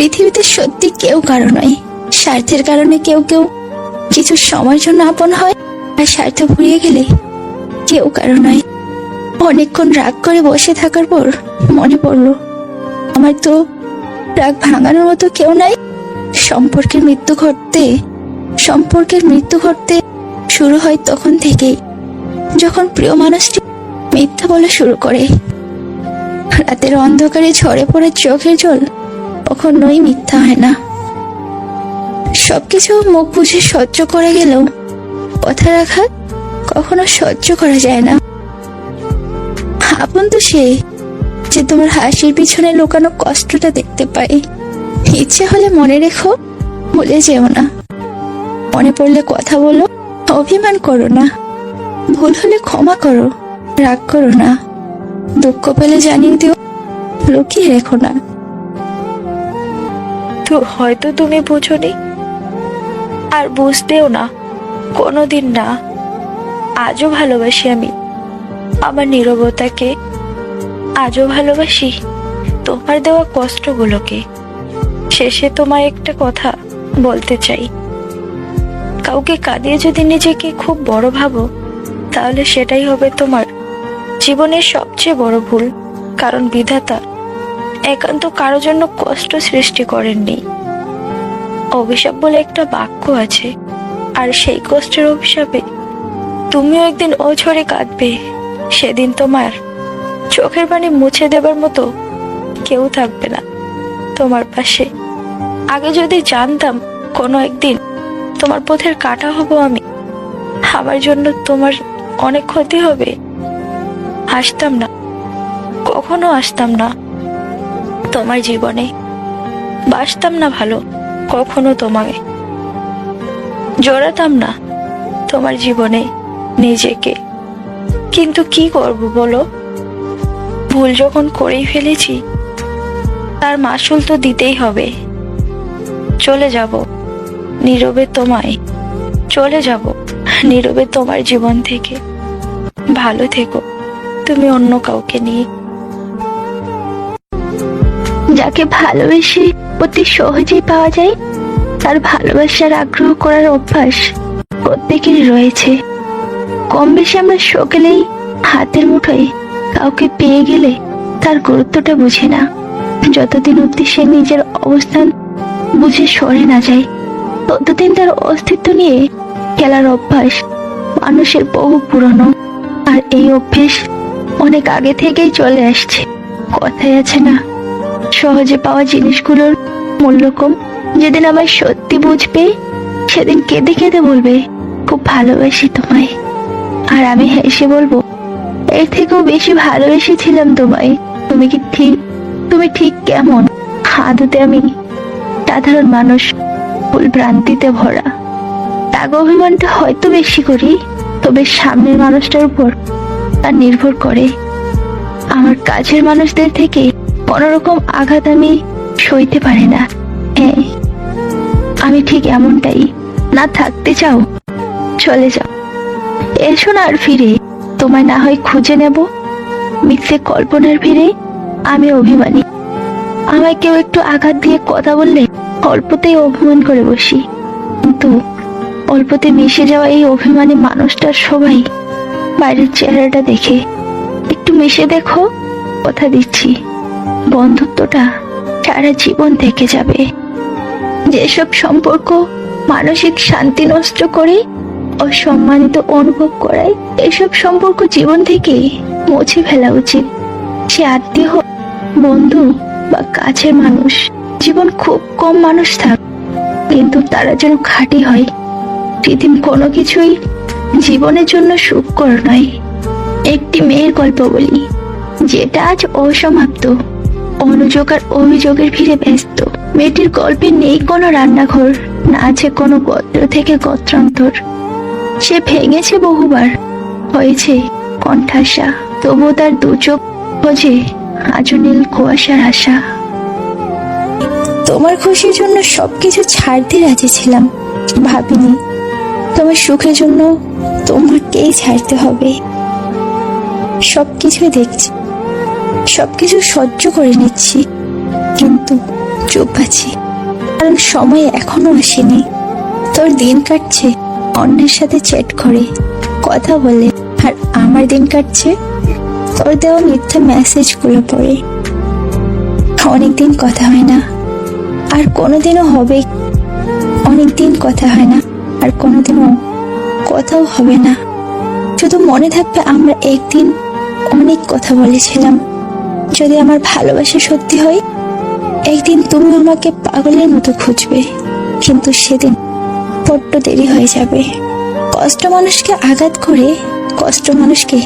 পৃথিবীতে সত্যি কেউ কারো নয়। স্বার্থের কারণে কেউ কেউ কিছু সময়ের জন্য আপন হয়, আর স্বার্থ ফুরিয়ে গেলে কেউ কারো নয়। অনেকক্ষণ রাগ করে বসে থাকার পর মনে পড়লো, আমার তো রাগ ভাঙানোর মতো কেউ নাই। সম্পর্কের মৃত্যু ঘটতে শুরু হয় তখন থেকেই, যখন প্রিয় মানুষটি মিথ্যা বলা শুরু করে। রাতের অন্ধকারে ঝরে পড়ে চোখের জল কখনোই মিথ্যা হয় না। সবকিছু মুখ বুঝে সহ্য করে গেলেও কথা রাখা কখনো সহ্য করা যায় না। আপন তো সে যে তোমার হাসির পিছনে লুকানো কষ্টটা দেখতে পাই। ইচ্ছে হলে মনে রেখো, ভুলে যেও না। মনে পড়লে কথা বলো, অভিমান করো না। ভুল হলে ক্ষমা করো, রাগ করো না। দুঃখ পেলে জানিয়ে দিও, লুকিয়ে রেখো না। তো হয়তো তুমি বুঝোনি, আর বুঝতেও না, কোনোদিন না। আজও ভালোবাসি আমি আমার নীরবতাকে, আজও ভালোবাসি তোমার দেওয়া কষ্টগুলোকে। শেষে তোমায় একটা কথা বলতে চাই, কাউকে কাঁদিয়ে যদি নিজেকে খুব বড় ভাবো, তাহলে সেটাই হবে তোমার জীবনের সবচেয়ে বড় ভুল। কারণ বিধাতা একান্ত কারোর জন্য কষ্ট সৃষ্টি করেননি। অভিশাপ বলে একটা বাক্য আছে, আর সেই কষ্টের অভিশাপে তুমিও একদিন অঝরে কাঁদবে। সেদিন তোমার চোখের পানি মুছে দেবার মতো কেউ থাকবে না তোমার পাশে। আগে যদি জানতাম কোনো একদিন তোমার পথের কাঁটা হব আমি, আমার জন্য তোমার অনেক ক্ষতি হবে, আসতাম না, কখনো আসতাম না তোমার জীবনে। বাসতাম না ভালো কখনো তোমায়, জড়াতাম না তোমার জীবনে নিজেকে। কিন্তু কি করব বলো, ভুল যখন করেই ফেলেছি তার মাসুল তো দিতেই হবে। চলে যাব নীরবে তোমার জীবন থেকে। ভালো থেকো তুমি অন্য কাউকে নিয়ে। যাকে ভালোবেসে অতি সহজেই পাওয়া যায়, তার ভালোবাসার আগ্রহ করার অভ্যাস প্রত্যেকেরই রয়েছে। কম বেশি আমরা সকলেই হাতের মুঠোয় কাউকে পেয়ে গেলে তার গুরুত্বটা বুঝি না। যতদিন অব্দি সে নিজের অবস্থান বুঝে সরে না যায়, ততদিন তার অস্তিত্ব নিয়ে খেলার অভ্যাস মানুষের বহু পুরনো। আর এই অভ্যেস অনেক আগে থেকেই চলে আসছে। কথায় আছে না, সহজে পাওয়া জিনিসগুলোর মূল্য কম। যেদিন আমায় সত্যি বুঝবে, সেদিন কেঁদে কেঁদে বলবে, খুব ভালোবাসি তোমায়। আর আমি হেসে বলবো, এর থেকেও বেশি ভালোবেসেছিলাম তোমায়। তুমি ঠিক কেমন? আদতে আমি সাধারণ মানুষ, ভুল ভ্রান্তিতে ভরা। রাগ অভিমানটা হয়তো বেশি করি, তবে সামনের মানুষটার উপর তা নির্ভর করে। আমার কাছের মানুষদের থেকে কোনোরকম আঘাত আমি সইতে পারি না। হ্যাঁ, আমি ঠিক এমনটাই। না থাকতে চাও, চলে যাও, এসো না আর ফিরে। তোমায় না হয় খুঁজে নেব মিথ্যে কল্পনার ভিড়ে। আমি অভিমানী, আমায় কেউ একটু আঘাত দিয়ে কথা বললে অল্পতেই অভিমান করে বসি। কিন্তু অল্পতে মিশে যাওয়া এই অভিমানী মানুষটার সবাই বাইরের চেহারাটা দেখে। একটু মিশে দেখো, কথা দিচ্ছি বন্ধুত্বটা সারা জীবন থেকে যাবে। যেসব সম্পর্ক মানসিক শান্তি নষ্ট করে, অসম্মানিত অনুভব করায়, এসব সম্পর্ক জীবন থেকে মুছে ফেলা উচিত। সে আত্মীয় হোক, বন্ধু বা কাছের মানুষ। জীবন খুব কম মানুষ থাক, কিন্তু তারা যেন খাঁটি হয়। পৃথিবীর কোনো কিছুই জীবনের জন্য সুখকর নয়। একটি মেয়ের গল্প বলি, যেটা আজ অসমাপ্ত। অনুযোগ আর অভিযোগের ভিড়ে ব্যস্ত। মেয়েটির গল্পে নেই কোনো রান্নাঘর, না আছে কোনো গোত্র থেকে গোত্রান্তর। সে ভেঙেছে বহুবার, হয়েছে কণ্ঠাসা, তবুও তার দু চোখ খোঁজে আজও নীল কুয়াশার আশা। তোমার খুশির জন্য সবকিছু ছাড়তে রাজি ছিলাম, ভাবিনি তোমার সুখের জন্য তোমাকেই ছাড়তে হবে। সবকিছু দেখছি, সবকিছু সহ্য করে নিচ্ছি, কিন্তু চুপ আছি, কারণ সময় এখনো আসেনি। তোর দিন কাটছে অন্যের সাথে চ্যাট করে, কথা বলে, আর আমার দিন কাটছে তোর দেওয়া মিথ্যা মেসেজ গুলো পড়ে। অনেকদিন কথা হয় না, আর কোনোদিনও হবে। অনেকদিন কথা হয় না, আর কোনোদিনও কথাও হবে না। শুধু মনে থাকবে আমরা একদিন অনেক কথা বলেছিলাম। যদি আমার ভালোবাসা সত্যি হয়, একদিন তুমি আমাকে পাগলের মতো খুঁজবে, কিন্তু সেদিন বড্ড দেরি হয়ে যাবে। কষ্ট মানুষকে আঘাত করে, কষ্ট মানুষকে